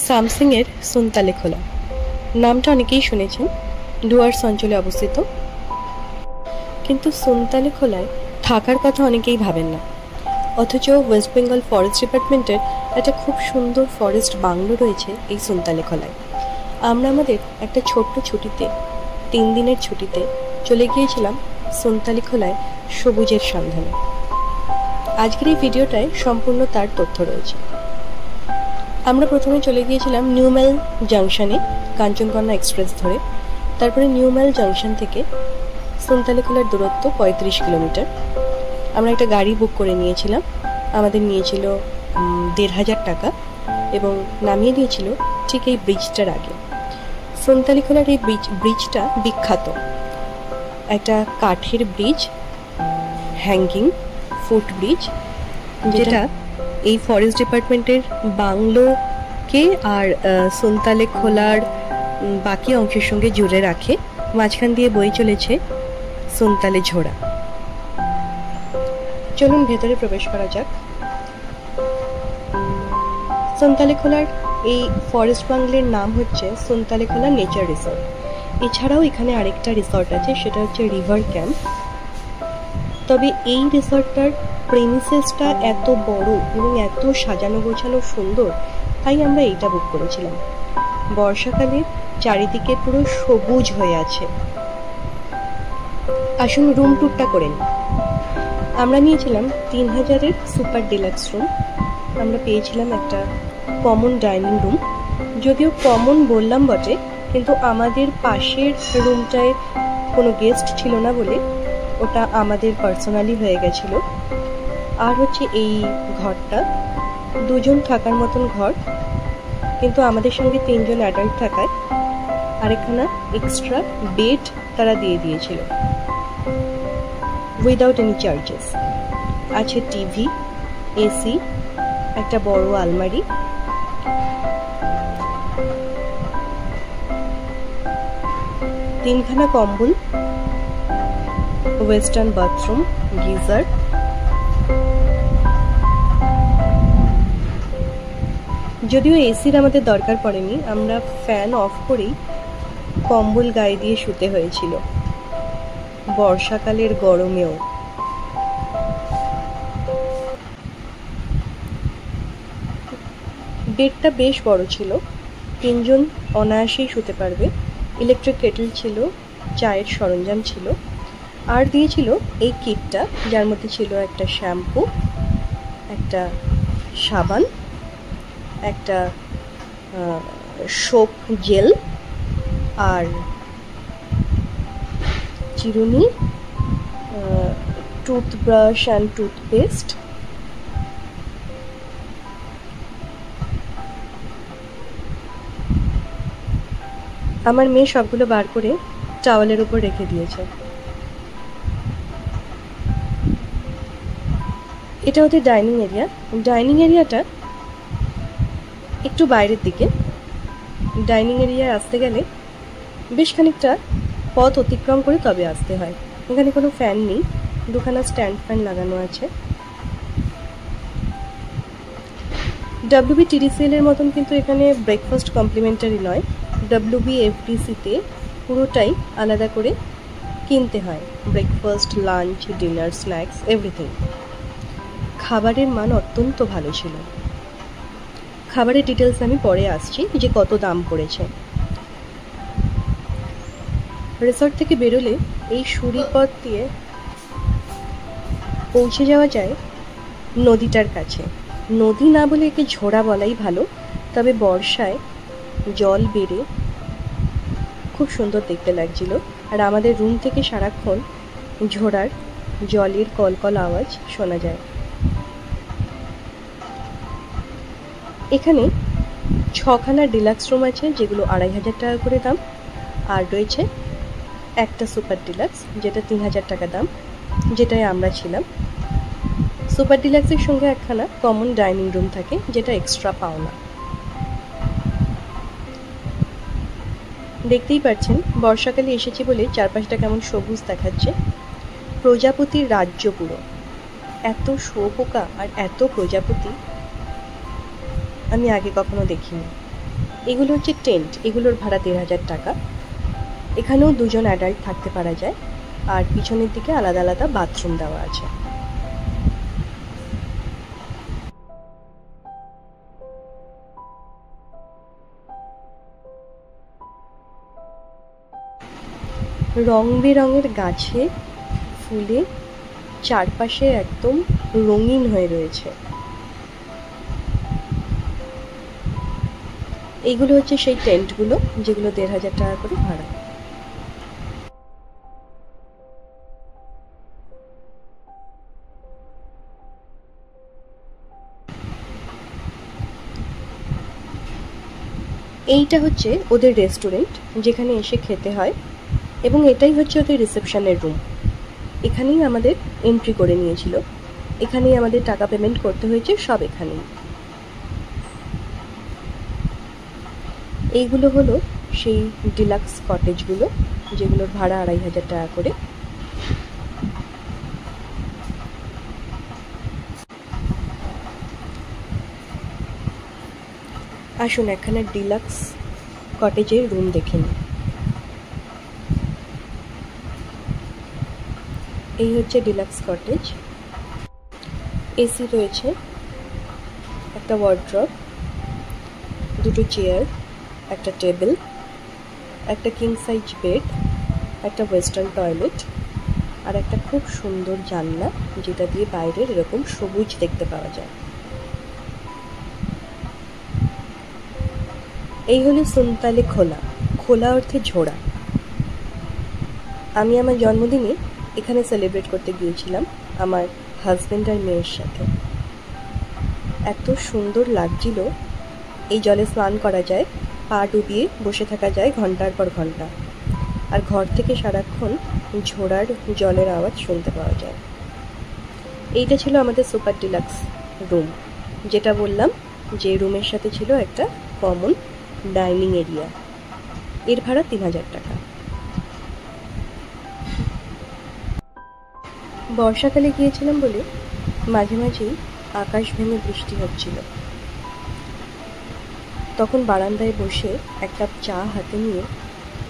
সামসিংয়ের সুনতালে খোলা নামটা অনেকেই শুনেছেন। ডুয়ার্স অঞ্চলে অবস্থিত, কিন্তু সুনতালে খোলায় থাকার কথা অনেকেই ভাবেন না। অথচ ওয়েস্ট বেঙ্গল ফরেস্ট ডিপার্টমেন্টের একটা খুব সুন্দর ফরেস্ট বাংলো রয়েছে এই সুনতালে খোলায়। আমরা আমাদের একটা ছোট্ট ছুটিতে 3 দিনের ছুটিতে চলে গিয়েছিলাম সুনতালে খোলায় সবুজের সন্ধানে। আজকের এই ভিডিওটায় সম্পূর্ণ তার তথ্য রয়েছে। আমরা প্রথমে চলে গিয়েছিলাম নিউমেল জাংশনে কাঞ্চনকন্যা এক্সপ্রেস ধরে। তারপরে নিউমেল জাংশন থেকে সুনতালে খোলার দূরত্ব 35 কিলোমিটার। আমরা একটা গাড়ি বুক করে নিয়েছিলাম। আমাদের নিয়েছিল 1500 টাকা এবং নামিয়ে দিয়েছিল ঠিক এই ব্রিজটার আগে। সুনতালে খোলার এই ব্রিজটা বিখ্যাত, একটা কাঠের ব্রিজ, হ্যাঙ্গিং ফুট ব্রিজ, যেটা এই ফরেস্ট ডিপার্টমেন্টের বাংলোকে আর সুনতালে খোলার বাকি অংশের সঙ্গে জুড়ে রাখে। মাঝখান দিয়ে বয়ে চলেছে সুনতালে ঝোড়া। চলুন ভেতরে প্রবেশ করা যাক। সুনতালে খোলার এই ফরেস্ট বাংলোর নাম হচ্ছে সুনতালে খোলা নেচার রিসর্ট। এছাড়াও এখানে আরেকটা রিসর্ট আছে, সেটা হচ্ছে রিভার ক্যাম্প। তবে এই রিসর্টটার প্রেমিসেসটা এত বড় এবং এত সাজানো গোছানো সুন্দর, তাই আমরা এইটা বুক করেছিলাম। বর্ষাকালে চারিদিকে পুরো সবুজ হয়ে আছে। আসুন রুম ট্যুরটা করে নিই। আমরা নিয়েছিলাম 3000-এর সুপার ডিলাক্স রুম। আমরা পেয়েছিলাম একটা কমন ডাইনিং রুম। যদিও কমন বললাম বটে, কিন্তু আমাদের পাশের রুমটায় কোনো গেস্ট ছিল না বলে ওটা আমাদের পার্সোনালি হয়ে গেছিল। আর হচ্ছে এই ঘরটা 2 জন থাকার মতন ঘর, কিন্তু আমাদের সঙ্গে 3 জন অ্যাডাল্ট থাকায় আরেকখানা এক্সট্রা বেড তারা দিয়ে দিয়েছিল উইদাউট এনি চার্জেস। আছে টিভি, এসি, একটা বড় আলমারি, তিনখানা কম্বল, ওয়েস্টার্ন বাথরুম, গিজার। যদিও এসির আমাদের দরকার পড়েনি, আমরা ফ্যান অফ করেই কম্বল গায়ে দিয়ে শুতে হয়েছিল বর্ষাকালের গরমেও। বেডটা বেশ বড় ছিল, 3 জন অনায়াসেই শুতে পারবে। ইলেকট্রিক কেটল ছিল, চায়ের সরঞ্জাম ছিল, আর দিয়েছিল এই কিটটা, যার মধ্যে ছিল একটা শ্যাম্পু, একটা সাবান, একটা সোপ জেল, আর চিরুনি, টুথব্রাশ অ্যান্ড টুথপেস্ট। আমার মেয়ে সবগুলো বার করে টাওয়ালের উপর রেখে দিয়েছে। এটা ওদের ডাইনিং এরিয়া। ডাইনিং এরিয়াটা একটু বাইরের দিকে। ডাইনিং এরিয়ায় আসতে গেলে বেশ খানিকটা পথ অতিক্রম করে তবে আসতে হয়। এখানে কোনো ফ্যান নেই, 2খানা স্ট্যান্ড ফ্যান লাগানো আছে। WBTDCL এর মতন কিন্তু এখানে ব্রেকফাস্ট কমপ্লিমেন্টারি নয়। WBFDC-তে পুরোটাই আলাদা করে কিনতে হয়, breakfast, lunch, dinner, snacks, everything. খাবারের মান অত্যন্ত ভালো ছিল। খাবারের ডিটেলস আমি পরে আসছি, যে কত দাম পড়েছে। রিসর্ট থেকে বেরোলে এই সুড়িপথ দিয়ে পৌঁছে যাওয়া যায় নদীটার কাছে। নদী না বলে একে ঝোড়া বলাই ভালো, তবে বর্ষায় জল বেড়ে খুব সুন্দর দেখতে লাগছিল। আর আমাদের রুম থেকে সারাক্ষণ ঝোড়ার জলের কলকল আওয়াজ শোনা যায়। এখানে 6খানা ডিলাক্স রুম আছে, যেগুলো 2500 টাকা করে দাম, আর রয়েছে একটা সুপার ডিলাক্স, যেটা 3000 টাকা দাম, যেটাই আমরা ছিলাম। সুপার ডিলাক্সের সঙ্গে একখানা কমন ডাইনিং রুম থাকে, যেটা এক্সট্রা পাওনা। দেখতেই পাচ্ছেন বর্ষাকালে এসেছি বলে চারপাশটা কেমন সবুজ দেখাচ্ছে। প্রজাপতির রাজ্য পুরো। এত শুঁয়োপোকা আর এত প্রজাপতি আমি আগে কখনো দেখিনি। এগুলো হচ্ছে টেন্ট, এগুলোর ভাড়া ১,৫০০ টাকা। এখানেও ২জন অ্যাডাল্ট থাকতে পারা যায়, আর পিছনের দিকে আলাদা আলাদা বাথরুম দেওয়া আছে। রং বেরঙের গাছে, ফুলে চারপাশে একদম রঙিন হয়ে রয়েছে। এইগুলো হচ্ছে সেই টেন্টগুলো, যেগুলো ১,৫০০ টাকা করে ভাড়া। এইটা হচ্ছে ওদের রেস্টুরেন্ট, যেখানে এসে খেতে হয়, এবং এটাই হচ্ছে ওদের রিসেপশনের রুম। এখানেই আমাদের এন্ট্রি করে নিয়েছিল, এখানেই আমাদের টাকা পেমেন্ট করতে হয়েছে, সব এখানেই। এইগুলো হলো সেই ডিলাক্স কটেজগুলো, যেগুলোর ভাড়া ২,৫০০ টাকা করে। আসুন এখানে ডিলাক্স কটেজের রুম দেখে নিই। এই হচ্ছে ডিলাক্স কটেজ। এসি রয়েছে, একটা ওয়ার্ড্রপ, দুটো চেয়ার, একটা টেবিল, একটা কিং সাইজ বেড, একটা ওয়েস্টার্ন টয়লেট, আর একটা খুব সুন্দর জানলা, যেটা দিয়ে বাইরের এরকম সবুজ দেখতে পাওয়া যায়। এই হলো সুনতালে খোলা, খোলা অর্থে ঝোড়া। আমি আমার জন্মদিনে এখানে সেলিব্রেট করতে গিয়েছিলাম আমার হাজব্যান্ড আর মেয়ের সাথে। এত সুন্দর লাগছিল। এই জলে স্নান করা যায়, পা ডুবিয়ে বসে থাকা যায় ঘন্টার পর ঘন্টা, আর ঘর থেকে সারাক্ষণ ঝোড়ার জলের আওয়াজ শুনতে পাওয়া যায়। এইটা ছিল আমাদের সুপার ডিলাক্স রুম, যেটা বললাম যে রুমের সাথে ছিল একটা কমন ডাইনিং এরিয়া। এর ভাড়া ৩,০০০ টাকা। বর্ষাকালে গিয়েছিলাম বলে মাঝে মাঝেই আকাশ ভেঙে বৃষ্টি হচ্ছিল। তখন বারান্দায় বসে এক কাপ চা হাতে নিয়ে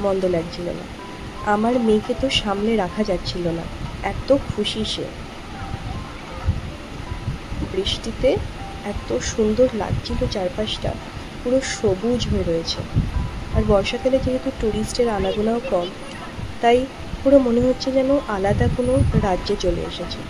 মন্দ লাগছিল না। আমার মেয়েকে তো সামনে রাখা যাচ্ছিল না, এত খুশি সে। বৃষ্টিতে এত সুন্দর লাগছিল চারপাশটা, পুরো সবুজ হয়ে রয়েছে। আর বর্ষাকালে যেহেতু টুরিস্টের আনাগোনাও কম, তাই পুরো মনে হচ্ছে যেন আলাদা কোনো রাজ্যে চলে এসেছে।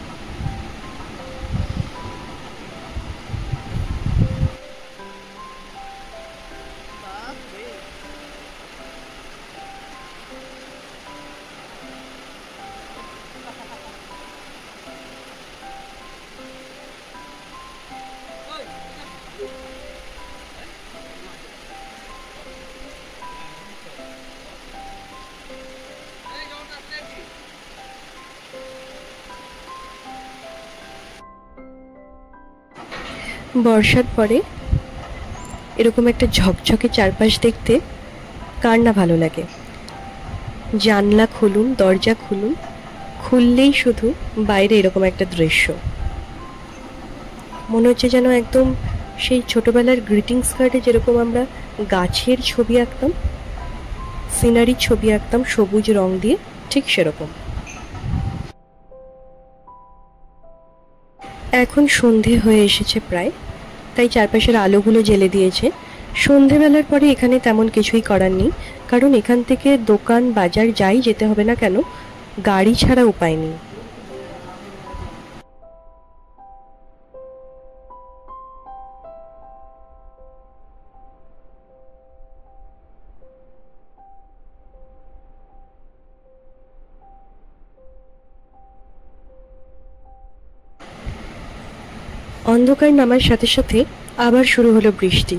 বর্ষার পরে এরকম একটা ঝকঝকে চারপাশ দেখতে কার না ভালো লাগে। জানলা খুলুন, দরজা খুলুন, খুললেই শুধু বাইরে এরকম একটা দৃশ্য। মনে হচ্ছে যেন একদম সেই ছোটবেলার গ্রিটিংস কার্ডে যেরকম আমরা গাছের ছবি আঁকতাম, সিনারির ছবি আঁকতাম সবুজ রং দিয়ে, ঠিক সেরকম। এখন সন্ধে হয়ে এসেছে প্রায়, তাই চারপাশের আলোগুলো জ্বেলে দিয়েছে। সন্ধেবেলার পরে এখানে তেমন কিছুই করার নেই, কারণ এখান থেকে দোকান বাজার যাই যেতে হবে না কেন, গাড়ি ছাড়া উপায় নেই। অন্ধকার নামার সাথে সাথে আবার শুরু হলো বৃষ্টি।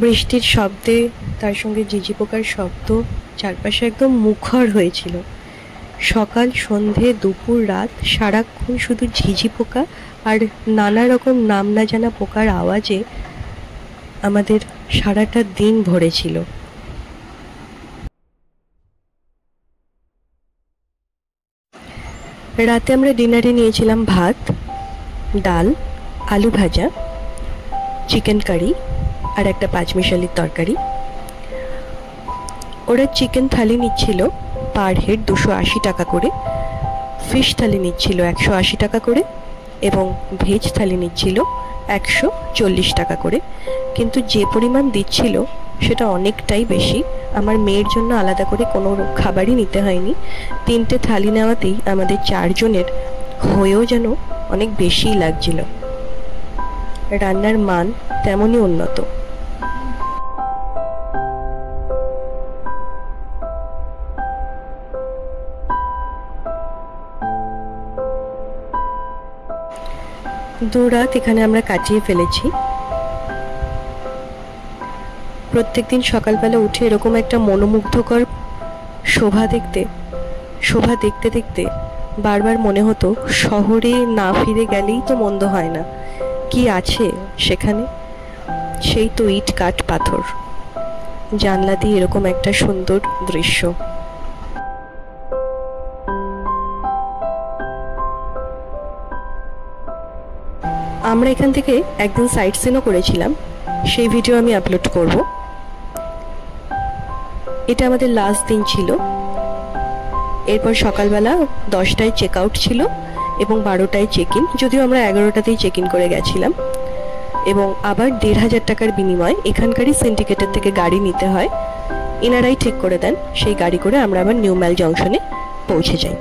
বৃষ্টির শব্দে তার সঙ্গে ঝিঝি পোকার শব্দ চারপাশে একদম মুখর হয়েছিল। সকাল, সন্ধে, দুপুর, রাত সারাক্ষণ শুধু ঝিঝি পোকা আর নানা রকম নাম না জানা পোকার আওয়াজে আমাদের সারাটা দিন ভরেছিল। রাতে আমরা ডিনারে নিয়েছিলাম ভাত, ডাল, আলু ভাজা, চিকেন কারি, আর একটা পাঁচমিশালির তরকারি। ওরা চিকেন থালি নিচ্ছিল পার হেড 280 টাকা করে, ফিশ থালি নিচ্ছিল 180 টাকা করে এবং ভেজ থালি নিচ্ছিল 140 টাকা করে। কিন্তু যে পরিমাণ দিচ্ছিল সেটা অনেকটাই বেশি। আমার মেয়ের জন্য আলাদা করে কোনো খাবারই নিতে হয়নি। 3টে থালি নেওয়াতেই আমাদের 4 জনের হয়েও যেন অনেক বেশিই লাগছিল। রান্নার মান তেমনই উন্নত। দুরাত এখানে আমরা কাটিয়ে ফেলেছি। প্রত্যেকদিন সকালবেলা উঠে এরকম একটা মনোমুগ্ধকর শোভা দেখতে দেখতে বারবার মনে হতো শহরে না ফিরে গেলেই তো মন্দ হয় না। কি আছে সেখানে? সেই তো ইট কাঠ পাথর, জানলা দিয়ে এরকম একটা সুন্দর দৃশ্য। আমরা এখান থেকে একদিন সাইট সিনও করেছিলাম, সেই ভিডিও আমি আপলোড করব। এটা আমাদের লাস্ট দিন ছিল। এরপর সকালবেলা 10টায় চেক আউট ছিল এবং 12টায় চেক ইন, যদিও আমরা 11টাতেই চেক ইন করে গেছিলাম। এবং আবার 1,500 টাকার বিনিময়ে এখানকারই সিন্ডিকেটের থেকে গাড়ি নিতে হয়। এনারাই ঠিক করে দেন, সেই গাড়ি করে আমরা আবার নিউ মাইল জংশনে পৌঁছে যাই।